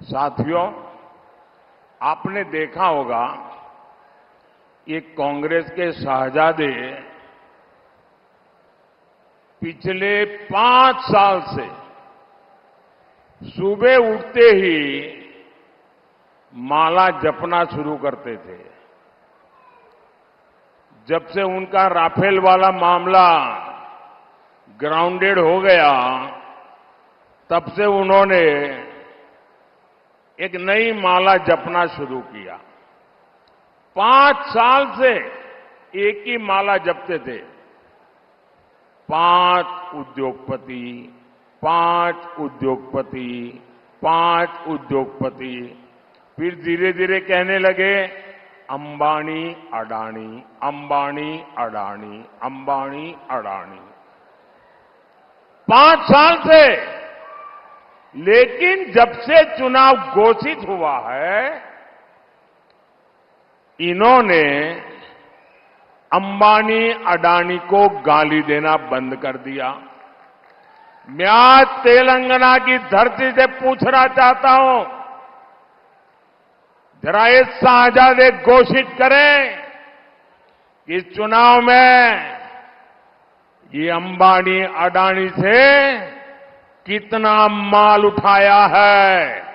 साथियों, आपने देखा होगा ये कांग्रेस के शहजादे पिछले 5 साल से सुबह उठते ही माला जपना शुरू करते थे। जब से उनका राफेल वाला मामला ग्राउंडेड हो गया, तब से उन्होंने एक नई माला जपना शुरू किया। 5 साल से एक ही माला जपते थे। 5 उद्योगपति, 5 उद्योगपति, 5 उद्योगपति। फिर धीरे धीरे कहने लगे अंबानी अडानी, अंबानी अडानी, अंबानी अडानी। 5 साल से। लेकिन जब से चुनाव घोषित हुआ है, इन्होंने अंबानी अडानी को गाली देना बंद कर दिया। मैं आज तेलंगाना की धरती से पूछना चाहता हूं, जरा ये शहजादे घोषित करें कि इस चुनाव में ये अंबानी अडानी से कितना माल उठाया है।